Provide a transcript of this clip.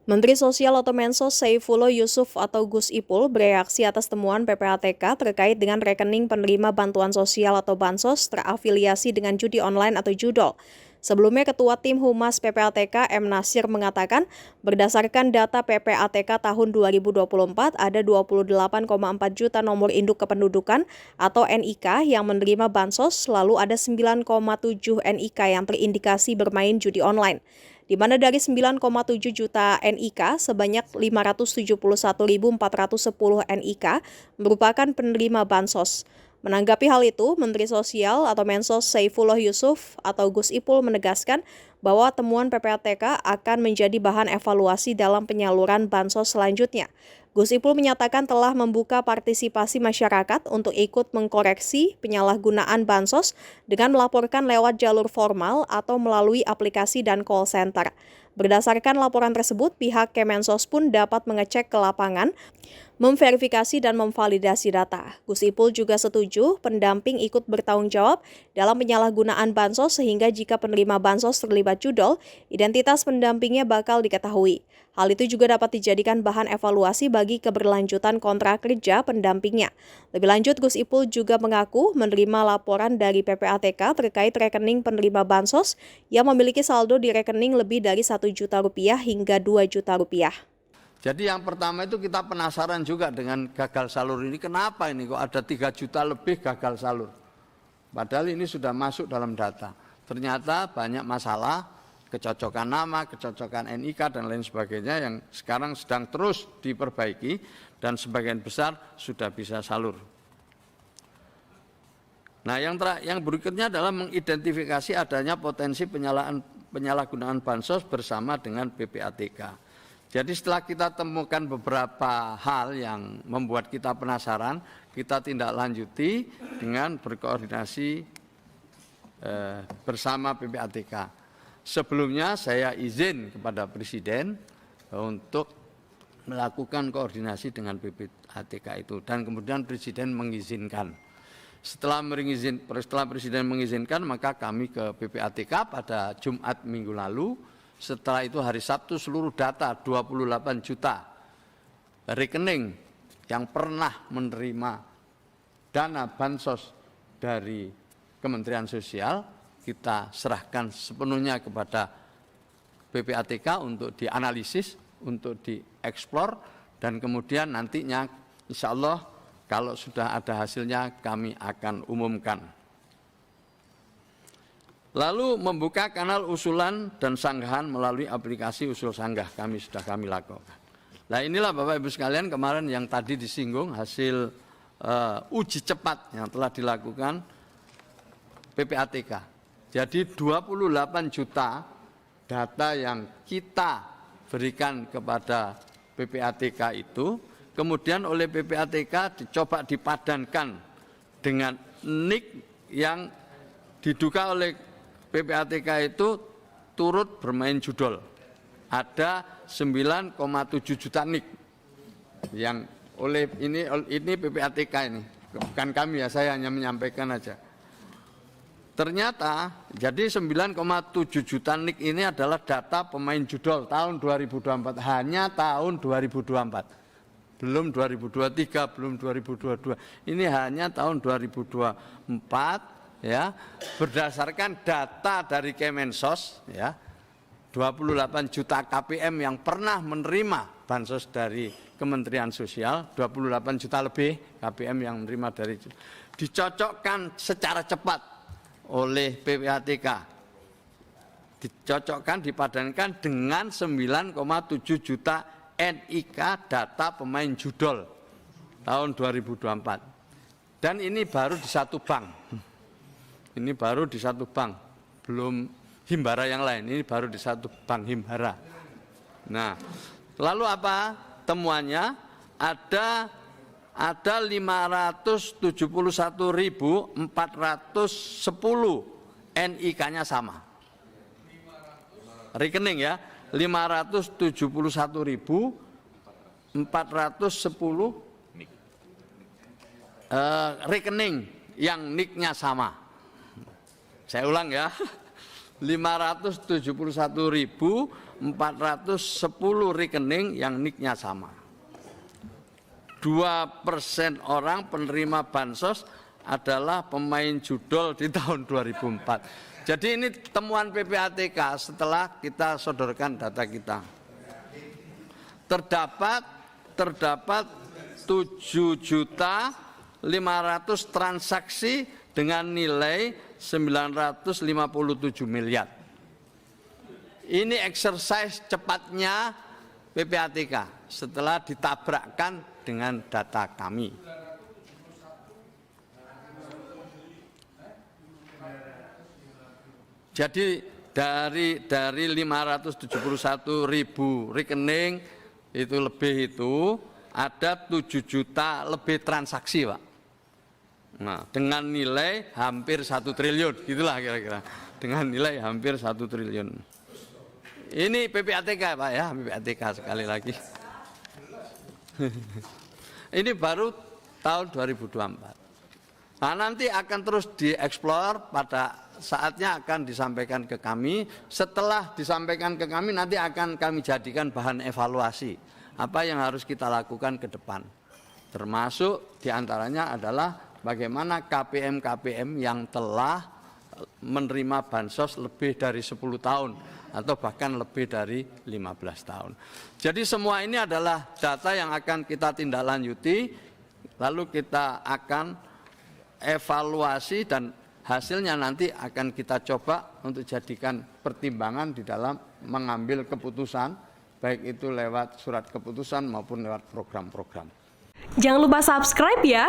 Menteri Sosial atau Mensos Saifullah Yusuf atau Gus Ipul bereaksi atas temuan PPATK terkait dengan rekening penerima bantuan sosial atau bansos terafiliasi dengan judi online atau judol. Sebelumnya, Ketua Tim Humas PPATK M. Nasir mengatakan, berdasarkan data PPATK tahun 2024, ada 28,4 juta nomor induk kependudukan atau NIK yang menerima bansos, lalu ada 9,7 NIK yang terindikasi bermain judi online, di mana dari 9,7 juta NIK, sebanyak 571.410 NIK merupakan penerima bansos. Menanggapi hal itu, Menteri Sosial atau Mensos Saifullah Yusuf atau Gus Ipul menegaskan bahwa temuan PPATK akan menjadi bahan evaluasi dalam penyaluran bansos selanjutnya. Gus Ipul menyatakan telah membuka partisipasi masyarakat untuk ikut mengkoreksi penyalahgunaan bansos dengan melaporkan lewat jalur formal atau melalui aplikasi dan call center. Berdasarkan laporan tersebut, pihak Kemensos pun dapat mengecek ke lapangan, memverifikasi dan memvalidasi data. Gus Ipul juga setuju pendamping ikut bertanggung jawab dalam penyalahgunaan bansos sehingga jika penerima bansos terlibat judol, identitas pendampingnya bakal diketahui. Hal itu juga dapat dijadikan bahan evaluasi bagi keberlanjutan kontrak kerja pendampingnya. Lebih lanjut, Gus Ipul juga mengaku menerima laporan dari PPATK terkait rekening penerima bansos yang memiliki saldo di rekening lebih dari Rp1 juta hingga Rp2 juta. Jadi yang pertama itu kita penasaran juga dengan gagal salur ini. Kenapa ini kok ada 3 juta lebih gagal salur? Padahal ini sudah masuk dalam data. Ternyata banyak masalah, kecocokan nama, kecocokan NIK dan lain sebagainya yang sekarang sedang terus diperbaiki dan sebagian besar sudah bisa salur. Nah, yang berikutnya adalah mengidentifikasi adanya potensi penyalahgunaan bansos bersama dengan PPATK. Jadi setelah kita temukan beberapa hal yang membuat kita penasaran, kita tindak lanjuti dengan berkoordinasi bersama PPATK. Sebelumnya saya izin kepada Presiden untuk melakukan koordinasi dengan PPATK itu dan kemudian Presiden mengizinkan. Setelah Presiden mengizinkan, maka kami ke PPATK pada Jumat minggu lalu. Setelah itu hari Sabtu seluruh data 28 juta rekening yang pernah menerima dana bansos dari Kementerian Sosial kita serahkan sepenuhnya kepada PPATK untuk dianalisis, untuk dieksplor, dan kemudian nantinya insya Allah kalau sudah ada hasilnya kami akan umumkan. Lalu membuka kanal usulan dan sanggahan melalui aplikasi usul sanggah sudah kami lakukan. Nah, inilah Bapak Ibu sekalian kemarin yang tadi disinggung hasil uji cepat yang telah dilakukan PPATK. Jadi 28 juta data yang kita berikan kepada PPATK itu kemudian oleh PPATK dicoba dipadankan dengan NIK yang diduga oleh PPATK itu turut bermain judol. Ada 9,7 juta NIK yang oleh ini PPATK ini, bukan kami ya, saya hanya menyampaikan aja. Ternyata jadi 9,7 juta NIK ini adalah data pemain judol tahun 2024, hanya tahun 2024. Belum 2023, belum 2022. Ini hanya tahun 2024. Ya, berdasarkan data dari Kemensos, ya, 28 juta KPM yang pernah menerima bansos dari Kementerian Sosial, 28 juta lebih KPM yang menerima dari dicocokkan secara cepat oleh PPATK, dicocokkan dipadankan dengan 9,7 juta NIK data pemain judol tahun 2024, dan ini baru di satu bank. Ini baru di satu bank, belum himbara yang lain. Ini baru di satu bank himbara. Nah, lalu apa temuannya? Ada 571.410 NIK-nya sama. Rekening ya, 571.410 rekening yang NIK-nya sama. Saya ulang ya, 571.410 410 rekening yang NIK-nya sama. 2% orang penerima bansos adalah pemain judol di tahun 2004. Jadi ini temuan PPATK setelah kita sodorkan data kita. Terdapat 7.500.000 transaksi dengan nilai 957 miliar. Ini exercise cepatnya PPATK setelah ditabrakkan dengan data kami. Jadi dari 571.000 rekening itu lebih itu ada 7 juta lebih transaksi, Pak. Nah, dengan nilai hampir 1 triliun, gitulah kira-kira. Dengan nilai hampir 1 triliun. Ini PPATK, Pak ya, PPATK sekali lagi. Ini baru tahun 2024. Nah, nanti akan terus dieksplor, pada saatnya akan disampaikan ke kami. Setelah disampaikan ke kami, nanti akan kami jadikan bahan evaluasi. Apa yang harus kita lakukan ke depan. Termasuk diantaranya adalah bagaimana KPM-KPM yang telah menerima bansos lebih dari 10 tahun atau bahkan lebih dari 15 tahun. Jadi semua ini adalah data yang akan kita tindaklanjuti, lalu kita akan evaluasi dan hasilnya nanti akan kita coba untuk jadikan pertimbangan di dalam mengambil keputusan, baik itu lewat surat keputusan maupun lewat program-program. Jangan lupa subscribe ya.